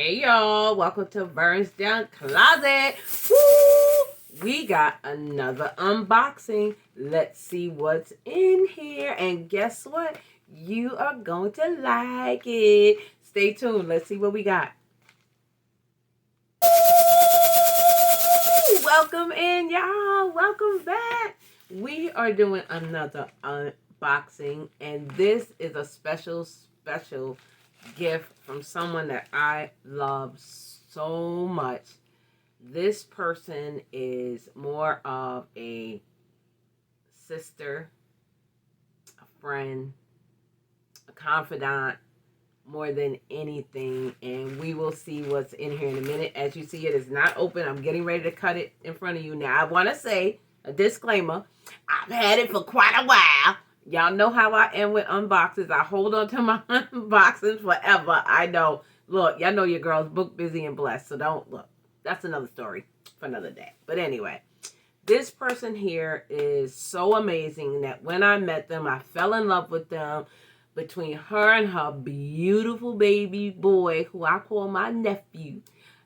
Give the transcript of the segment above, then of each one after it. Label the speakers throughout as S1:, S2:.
S1: Hey y'all, welcome to Vern's Down Closet. Woo! We got another unboxing. Let's see what's in here. And guess what? You are going to like it. Stay tuned. Let's see what we got. Woo! Welcome in, y'all. Welcome back. We are doing another unboxing. And this is a special gift from someone that I love so much. This person is more of a sister, a friend, a confidant, more than anything. And we will see what's in here in a minute. As you see, it is not open. I'm getting ready to cut it in front of you. Now, I want to say a disclaimer. I've had it for quite a while. Y'all know how I am with unboxings. I hold on to my unboxings forever. I know. Look, y'all know your girl's book busy and blessed. So don't look. That's another story for another day. But anyway, this person here is so amazing that when I met them, I fell in love with them. Between her and her beautiful baby boy, who I call my nephew.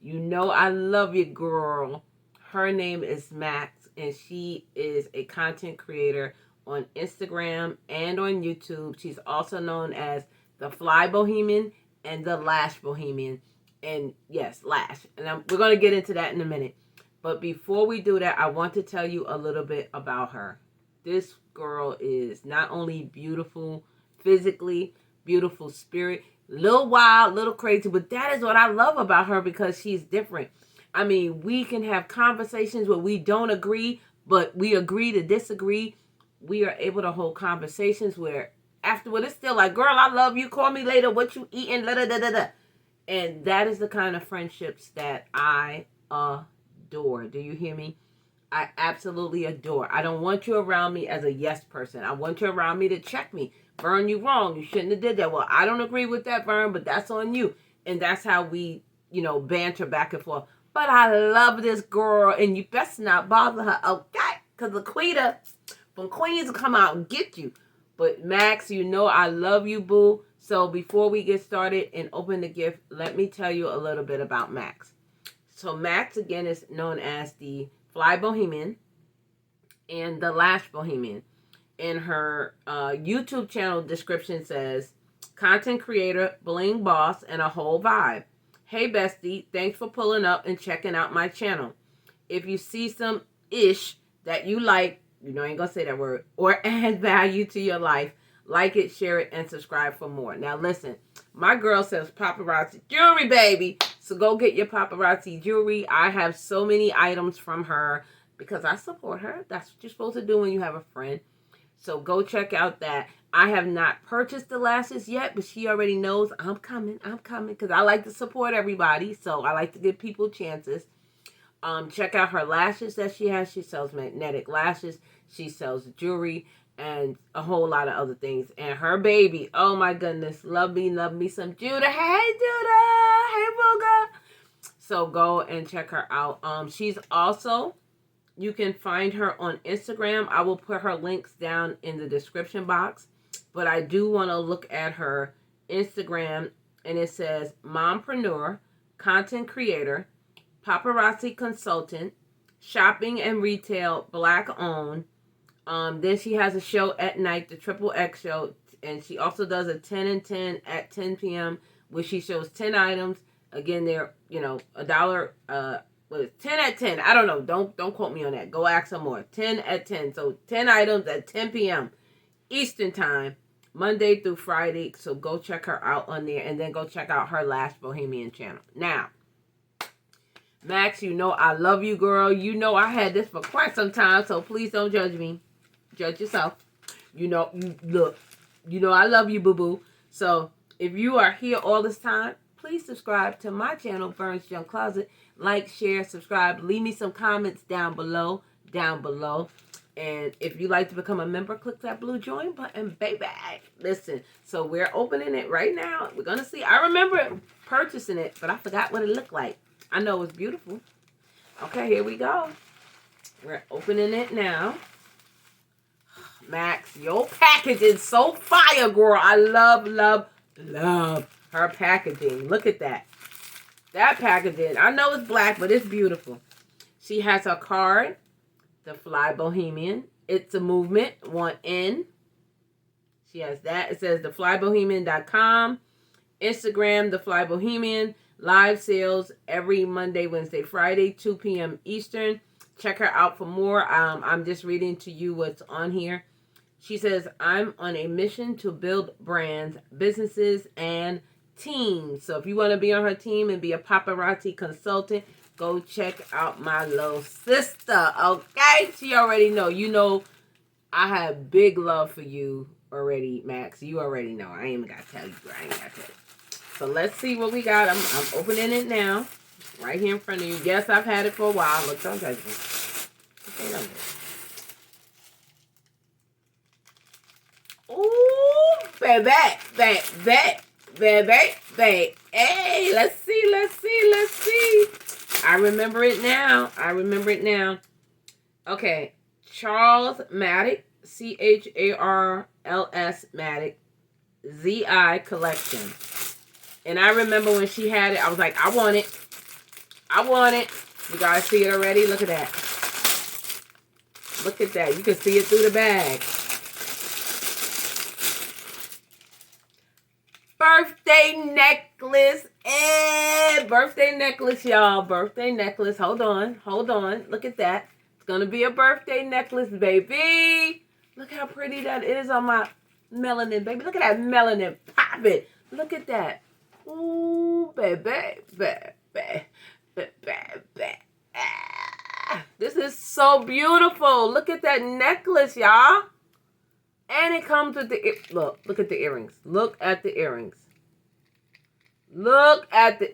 S1: You know I love you, girl. Her name is Max, and she is a content creator on Instagram and on YouTube. She's also known as the Fly Bohemian and the Lash Bohemian. And yes, Lash. And we're going to get into that in a minute. But before we do that, I want to tell you a little bit about her. This girl is not only beautiful physically, beautiful spirit, little wild, little crazy, but that is what I love about her because she's different. I mean, we can have conversations where we don't agree, but we agree to disagree. We are able to hold conversations where afterward it's still like, girl, I love you. Call me later. What you eating? Da, da, da, da, da. And that is the kind of friendships that I adore. Do you hear me? I absolutely adore. I don't want you around me as a yes person. I want you around me to check me. Vern, you wrong. You shouldn't have did that. Well, I don't agree with that, Vern, but that's on you. And that's how we, banter back and forth. But I love this girl, and you best not bother her, okay? Because Laquita from Queens will come out and get you. But Max, you know I love you, boo. So before we get started and open the gift, let me tell you a little bit about Max. So Max, again, is known as the Fly Bohemian and the Lash Bohemian. And her YouTube channel description says, content creator, bling boss, and a whole vibe. Hey, bestie, thanks for pulling up and checking out my channel. If you see some ish that you like, I ain't gonna say that word, or add value to your life, like it, share it, and subscribe for more. Now listen, my girl says paparazzi jewelry, baby. So go get your paparazzi jewelry. I have so many items from her because I support her. That's what you're supposed to do when you have a friend. So go check out that. I have not purchased the lashes yet, but she already knows I'm coming because I like to support everybody. So I like to give people chances. Check out her lashes that she has. She sells magnetic lashes. She sells jewelry and a whole lot of other things. And her baby, oh my goodness, love me some Judah. Hey, Judah. Hey, Booga. So go and check her out. She's also, you can find her on Instagram. I will put her links down in the description box. But I do want to look at her Instagram. And it says mompreneur, content creator, paparazzi consultant, shopping and retail, black owned. Then she has a show at night, the Triple X show. And she also does a 10 and 10 at 10 p.m. where she shows 10 items. Again, they're, $1. 10 at 10. I don't know. Don't quote me on that. Go ask some more. 10 at 10. So 10 items at 10 p.m. Eastern time, Monday through Friday. So go check her out on there. And then go check out her Lash Bohemian channel. Now, Max, I love you, girl. I had this for quite some time. So please don't judge me. Judge yourself. Look. I love you, boo-boo. So if you are here all this time, please subscribe to my channel, Vern's Junk Closet. Like, share, subscribe. Leave me some comments down below. And if you'd like to become a member, click that blue join button, baby. Listen, so we're opening it right now. We're going to see. I remember purchasing it, but I forgot what it looked like. I know it was beautiful. Okay, here we go. We're opening it now. Max, your package is so fire, girl. I love her packaging. Look at that. That packaging. I know it's black, but it's beautiful. She has her card, the Fly Bohemian. It's a movement, 1N. She has that. It says theflybohemian.com. Instagram, The Fly Bohemian. Live sales every Monday, Wednesday, Friday, 2 p.m. Eastern. Check her out for more. I'm just reading to you what's on here. She says, I'm on a mission to build brands, businesses, and teams. So if you want to be on her team and be a paparazzi consultant, go check out my little sister, okay? She already know. You know, I have big love for you already, Max. You already know. I ain't even got to tell you. I ain't got to tell you. So let's see what we got. I'm opening it now. Right here in front of you. Yes, I've had it for a while. Look, don't judge me. Okay, don't judge me. Ooh, baby. Hey, let's see. I remember it now. Okay, Charles Maddox, Charles Maddox, ZI collection. And I remember when she had it, I was like, I want it. You guys see it already? Look at that. Look at that. You can see it through the bag. Birthday necklace. Birthday necklace, y'all. Birthday necklace. Hold on. Look at that. It's going to be a birthday necklace, baby. Look how pretty that is on my melanin, baby. Look at that melanin. Pop it. Look at that. Ooh, baby. This is so beautiful. Look at that necklace, y'all. And it comes with the... Look at the earrings. Look at the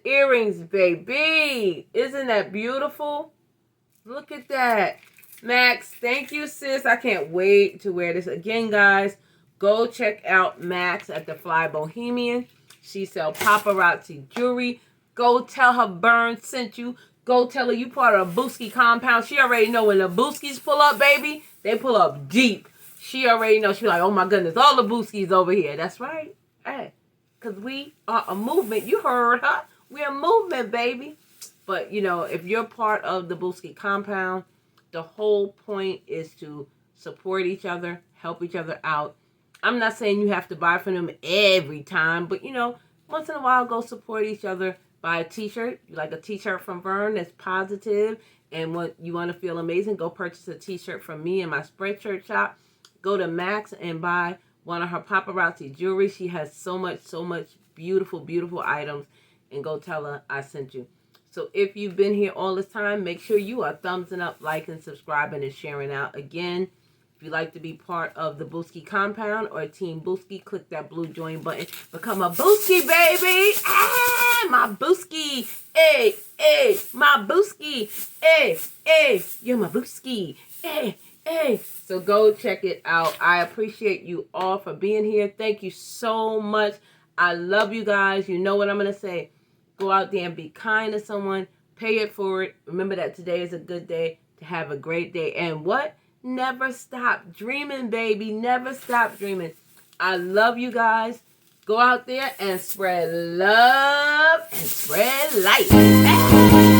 S1: earrings, baby. Isn't that beautiful? Look at that. Max, thank you, sis. I can't wait to wear this. Again, guys, go check out Max at the Fly Bohemian. She sells paparazzi jewelry. Go tell her Burn sent you. Go tell her you part of the Booski compound. She already know when the Booskis pull up, baby, they pull up deep. She already know. She like, oh my goodness, all the Booskis over here. That's right. Hey, because we are a movement. You heard her. We're a movement, baby. But, you know, if you're part of the Booski compound, the whole point is to support each other, help each other out. I'm not saying you have to buy from them every time, but, you know, once in a while, go support each other. Buy a t-shirt. You like a t-shirt from Vern that's positive, and what you want to feel amazing, go purchase a t-shirt from me in my Spreadshirt shop. Go to Max and buy one of her paparazzi jewelry. She has so much beautiful items, and go tell her I sent you. So if you've been here all this time, make sure you are thumbsing up, liking, subscribing, and sharing out. Again, if you'd like to be part of the Booski compound or Team Booski, click that blue join button. Become a Booski, baby. Ah, my Booski. Hey, my Booski. Hey, you're my Booski. Hey. So go check it out. I appreciate you all for being here. Thank you so much. I love you guys. You know what I'm going to say. Go out there and be kind to someone. Pay it forward. Remember that today is a good day to have a great day. And what? Never stop dreaming, baby. Never stop dreaming. I love you guys. Go out there and spread love and spread light.